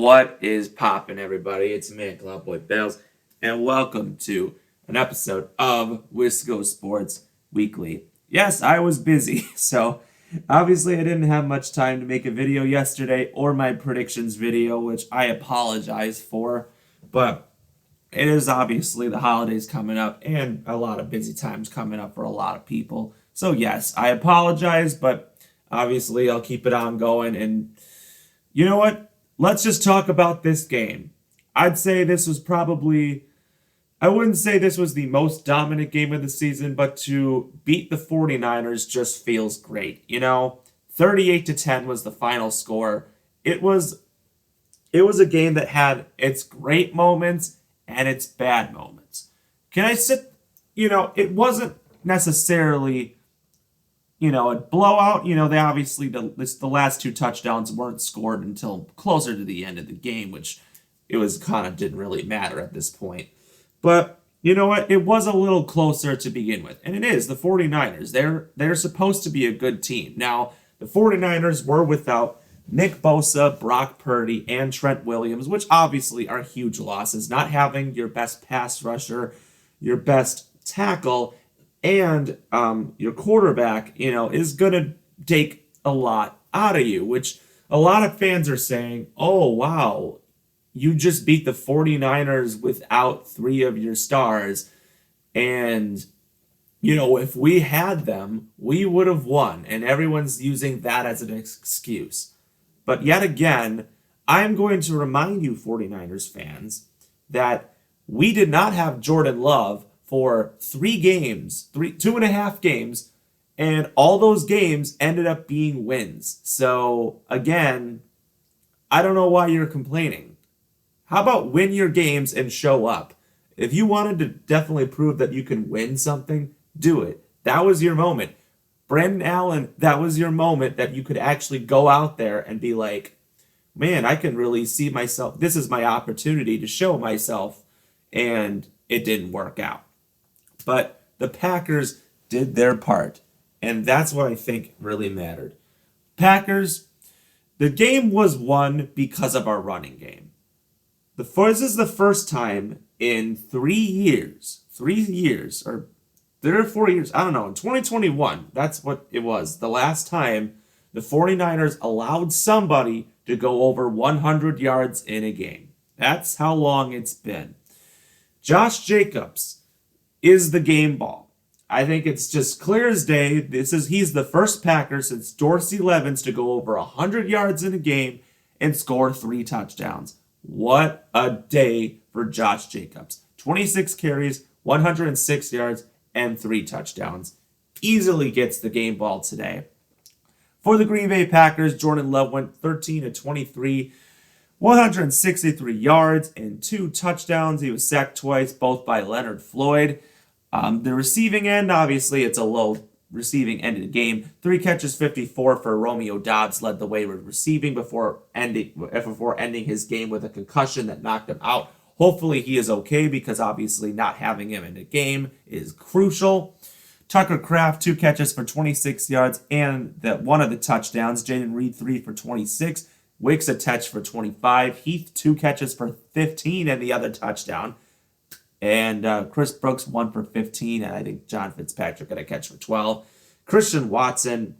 What is poppin', everybody? It's me, Cloudboy Bales, and welcome to an episode of Wisco Sports Weekly. Yes, I was busy, so obviously I didn't have much time to make a video yesterday or my predictions video, which I apologize for, but it is obviously the holidays coming up and a lot of busy times coming up for a lot of people. So yes, I apologize, but obviously I'll keep it on going. And you know what? Let's just talk about this game. I'd say this was probably, I wouldn't say this was the most dominant game of the season, but to beat the 49ers just feels great. 38-10 was the final score. It was a game that had its great moments and its bad moments. It wasn't necessarily a blowout. They obviously, the last two touchdowns weren't scored until closer to the end of the game, which it was kind of didn't really matter at this point. But you know what? It was a little closer to begin with. And it is the 49ers. They're supposed to be a good team. Now, the 49ers were without Nick Bosa, Brock Purdy, and Trent Williams, which obviously are huge losses. Not having your best pass rusher, your best tackle, and your quarterback, is going to take a lot out of you, which a lot of fans are saying, oh, wow, you just beat the 49ers without three of your stars. And, if we had them, we would have won. And everyone's using that as an excuse. But yet again, I'm going to remind you 49ers fans that we did not have Jordan Love for 2.5 games, and all those games ended up being wins. So again, I don't know why you're complaining. How about win your games and show up? If you wanted to definitely prove that you can win something, do it. That was your moment. Brandon Allen, that was your moment that you could actually go out there and be like, man, I can really see myself. This is my opportunity to show myself. And it didn't work out. But the Packers did their part. And that's what I think really mattered. Packers, the game was won because of our running game. This is the first time in 3 years, or 3 or 4 years, I don't know, in 2021, that's what it was. The last time the 49ers allowed somebody to go over 100 yards in a game. That's how long it's been. Josh Jacobs is the game ball. I think it's just clear as day. He's the first Packer since Dorsey Levens to go over 100 yards in a game and score 3 touchdowns. What a day for Josh Jacobs. 26 carries, 106 yards, and 3 touchdowns. Easily gets the game ball today. For the Green Bay Packers, Jordan Love went 13-23, 163 yards and 2 touchdowns. He was sacked twice, both by Leonard Floyd. The receiving end, obviously, it's a low receiving end of the game. 3 catches, 54 for Romeo Doubs, led the way with receiving before ending his game with a concussion that knocked him out. Hopefully he is okay because obviously not having him in the game is crucial. Tucker Kraft, 2 catches for 26 yards and one of the touchdowns. Jaden Reed, 3 for 26. Wicks a touch for 25. Heath, 2 catches for 15 and the other touchdown. And Chris Brooks, 1 for 15. And I think John Fitzpatrick got a catch for 12. Christian Watson,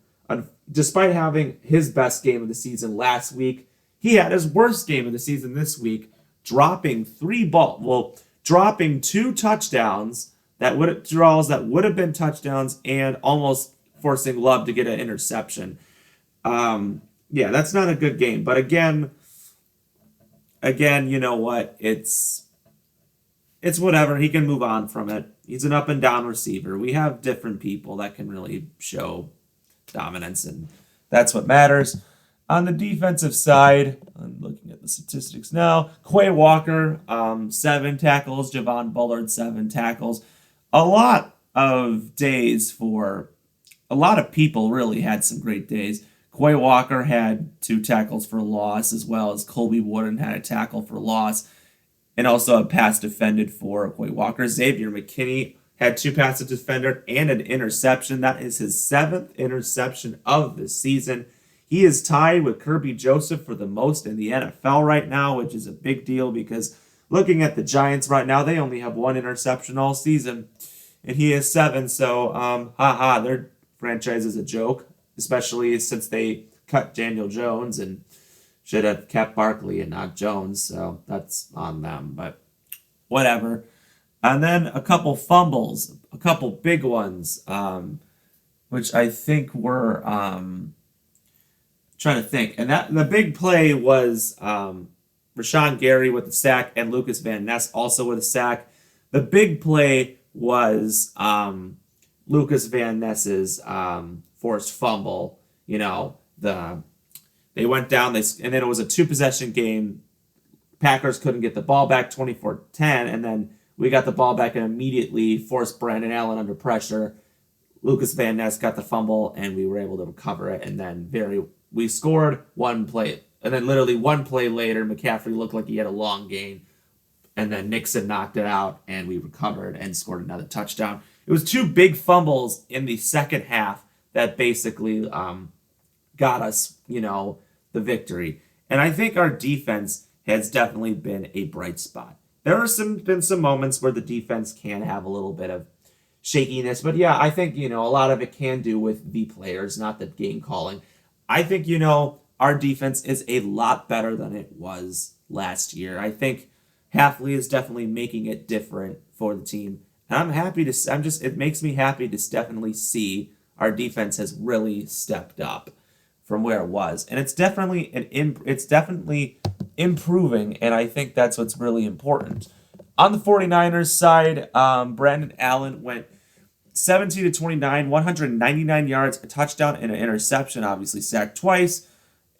despite having his best game of the season last week, he had his worst game of the season this week, dropping 2 touchdowns that would have been touchdowns and almost forcing Love to get an interception. Yeah, that's not a good game. But again, you know what? It's whatever. He can move on from it. He's an up and down receiver. We have different people that can really show dominance, and that's what matters. On the defensive side, I'm looking at the statistics now. Quay Walker, 7 tackles. Javon Bullard, 7 tackles. A lot of people really had some great days. Quay Walker had 2 tackles for loss, as well as Colby Wooden had a tackle for loss, and also a pass defended for Quay Walker. Xavier McKinney had 2 passes defended and an interception. That is his 7th interception of the season. He is tied with Kirby Joseph for the most in the NFL right now, which is a big deal because looking at the Giants right now, they only have one interception all season, and he has 7. So, their franchise is a joke, especially since they cut Daniel Jones and should have kept Barkley and not Jones. So that's on them, but whatever. And then a couple fumbles, a couple big ones, which I think were trying to think. And that the big play was Rashawn Gary with the sack and Lucas Van Ness also with a sack. The big play was Lucas Van Ness's forced fumble. They went down, and then it was a 2-possession game. Packers couldn't get the ball back 24-10, and then we got the ball back and immediately forced Brandon Allen under pressure. Lucas Van Ness got the fumble, and we were able to recover it, and then we scored one play. And then literally one play later, McCaffrey looked like he had a long gain, and then Nixon knocked it out, and we recovered and scored another touchdown. It was 2 big fumbles in the second half that basically got us, the victory. And I think our defense has definitely been a bright spot. There have been some moments where the defense can have a little bit of shakiness, but yeah, I think, a lot of it can do with the players, not the game calling. I think, our defense is a lot better than it was last year. I think Halfley is definitely making it different for the team. And it makes me happy to definitely see our defense has really stepped up from where it was. And it's definitely improving, and I think that's what's really important. On the 49ers side, Brandon Allen went 17-29, 199 yards, a touchdown, and an interception, obviously sacked twice,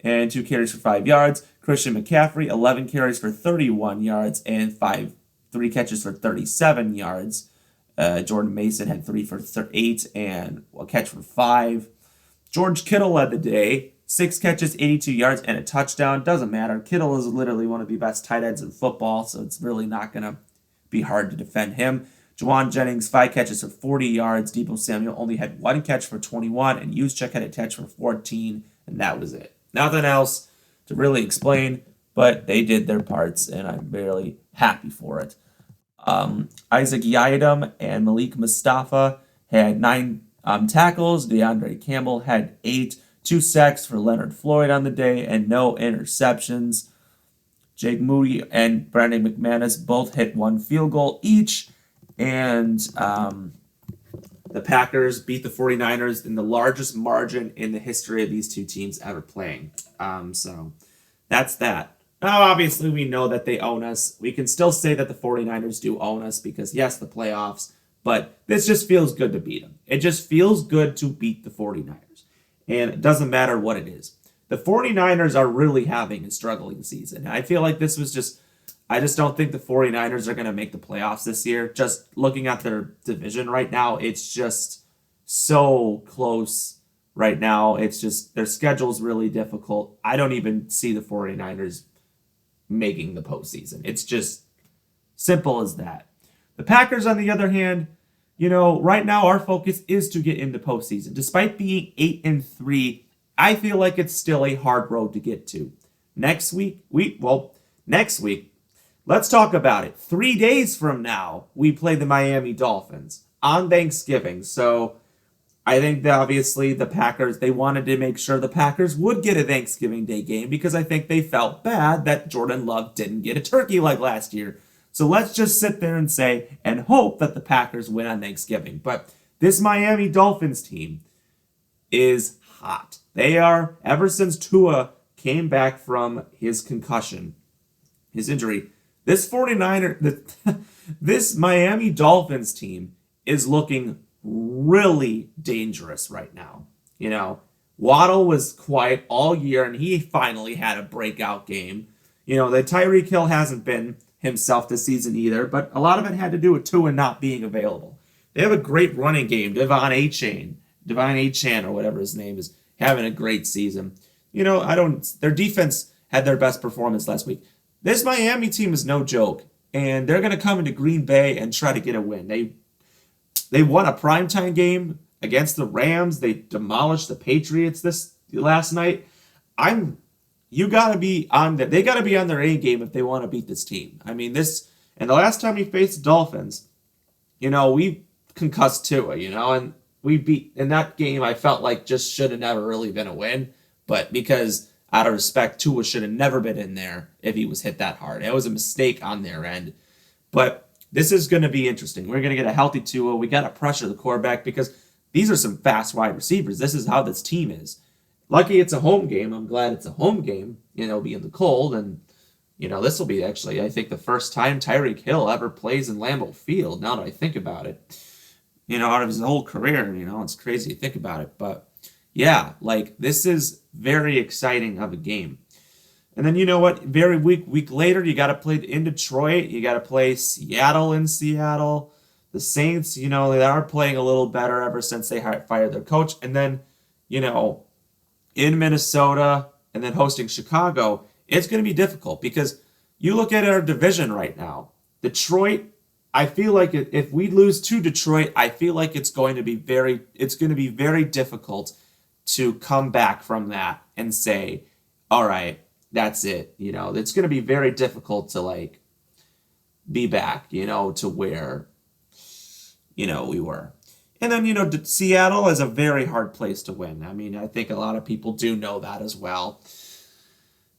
and 2 carries for 5 yards. Christian McCaffrey, 11 carries for 31 yards, and 3 catches for 37 yards. Jordan Mason had 3 for 8 and a catch for 5. George Kittle led the day, 6 catches, 82 yards, and a touchdown. Doesn't matter. Kittle is literally one of the best tight ends in football, so it's really not going to be hard to defend him. Juwan Jennings, 5 catches for 40 yards. Deebo Samuel only had 1 catch for 21, and Juszczyk had a catch for 14, and that was it. Nothing else to really explain, but they did their parts, and I'm really happy for it. Isaac Yiadom and Malik Mustafa had 9 tackles. DeAndre Campbell had 8, 2 sacks for Leonard Floyd on the day, and no interceptions. Jake Moody and Brandon McManus both hit 1 field goal each, and the Packers beat the 49ers in the largest margin in the history of these two teams ever playing. So that's that. Now, obviously, we know that they own us. We can still say that the 49ers do own us because, yes, the playoffs, but this just feels good to beat them. It just feels good to beat the 49ers. And it doesn't matter what it is. The 49ers are really having a struggling season. I feel like this was I just don't think the 49ers are going to make the playoffs this year. Just looking at their division right now, it's just so close right now. It's just their schedule's really difficult. I don't even see the 49ers making the postseason. It's just simple as that. The Packers, on the other hand, right now our focus is to get into postseason. Despite being 8-3, I feel like it's still a hard road to get to. Next week, let's talk about it. 3 days from now, we play the Miami Dolphins on Thanksgiving. So I think that obviously the Packers, they wanted to make sure the Packers would get a Thanksgiving Day game because I think they felt bad that Jordan Love didn't get a turkey like last year. So let's just sit there and say and hope that the Packers win on Thanksgiving. But this Miami Dolphins team is hot. They are, ever since Tua came back from his concussion, his injury, this Miami Dolphins team is looking really dangerous right now. Waddle was quiet all year, and he finally had a breakout game. The Tyreek Hill hasn't been himself this season either, but a lot of it had to do with Tua not being available. They have a great running game. Devon Achane, or whatever his name is, having a great season. Their defense had their best performance last week. This Miami team is no joke, and they're going to come into Green Bay and try to get a win. They won a primetime game against the Rams. They demolished the Patriots last night. I'm you got to be on that. They got to be on their A game if they want to beat this team. I mean, and the last time we faced the Dolphins, we concussed Tua, and we beat in that game. I felt like just should have never really been a win, but because out of respect, Tua should have never been in there if he was hit that hard. It was a mistake on their end, but this is going to be interesting. We're going to get a healthy Tua. We got to pressure the quarterback because these are some fast wide receivers. This is how this team is. Lucky it's a home game. I'm glad it's a home game, be in the cold. And, this will be actually, I think, the first time Tyreek Hill ever plays in Lambeau Field, now that I think about it. Out of his whole career, it's crazy to think about it. But, yeah, this is very exciting of a game. And then, very week later, you got to play in Detroit. You got to play Seattle in Seattle. The Saints, they are playing a little better ever since they fired their coach. And then, in Minnesota and then hosting Chicago, it's going to be difficult because you look at our division right now. Detroit, I feel like if we lose to Detroit, I feel like it's going to be very difficult to come back from that and say, all right, that's it. It's going to be very difficult to be back, to where, we were. And then, Seattle is a very hard place to win. I mean, I think a lot of people do know that as well.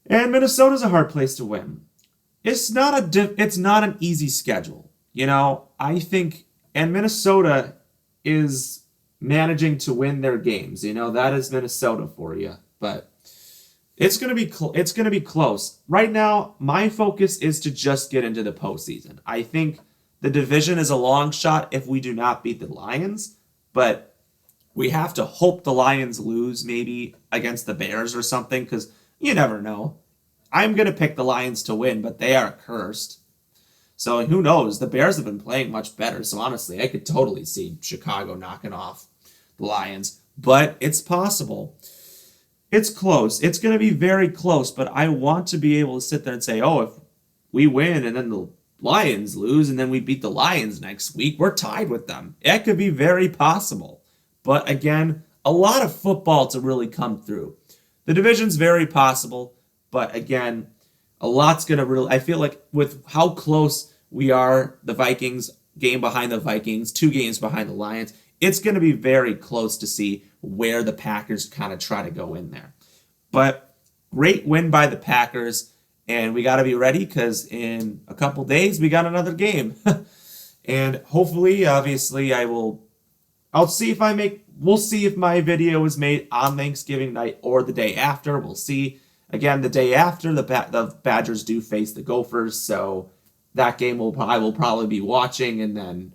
And Minnesota's a hard place to win. It's not an easy schedule. I think, and Minnesota is managing to win their games. That is Minnesota for you. But it's going to be close. Right now, my focus is to just get into the postseason. I think the division is a long shot if we do not beat the Lions, but we have to hope the Lions lose maybe against the Bears or something because you never know. I'm going to pick the Lions to win, but they are cursed. So who knows? The Bears have been playing much better, so honestly, I could totally see Chicago knocking off the Lions, but it's possible. It's close. It's going to be very close, but I want to be able to sit there and say, oh, if we win and then the Lions lose and then we beat the Lions next week, we're tied with them. It could be very possible. But again, a lot of football to really come through. The division's very possible, but again, a lot's going to really, I feel like with how close we are, the Vikings, game behind the Vikings, 2 games behind the Lions, it's going to be very close to see where the Packers kind of try to go in there. But great win by the Packers. And we got to be ready because in a couple days, we got another game. And hopefully, obviously, we'll see if my video is made on Thanksgiving night or the day after. We'll see. Again, the day after, the Badgers do face the Gophers. So that game I will probably be watching. And then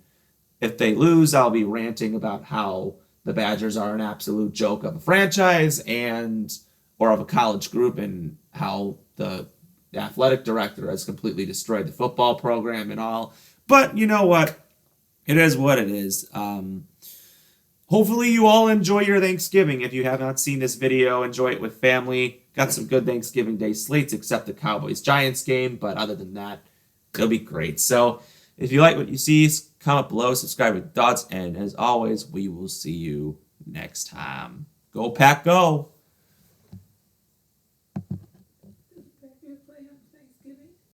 if they lose, I'll be ranting about how the Badgers are an absolute joke of a franchise or of a college group and how the athletic director has completely destroyed the football program and all. But you know what? It is what it is. Hopefully you all enjoy your Thanksgiving. If you have not seen this video, enjoy it with family. Got some good Thanksgiving Day slates except the Cowboys-Giants game. But other than that, it'll be great. So if you like what you see, comment below, subscribe with thoughts. And as always, we will see you next time. Go Pack, go!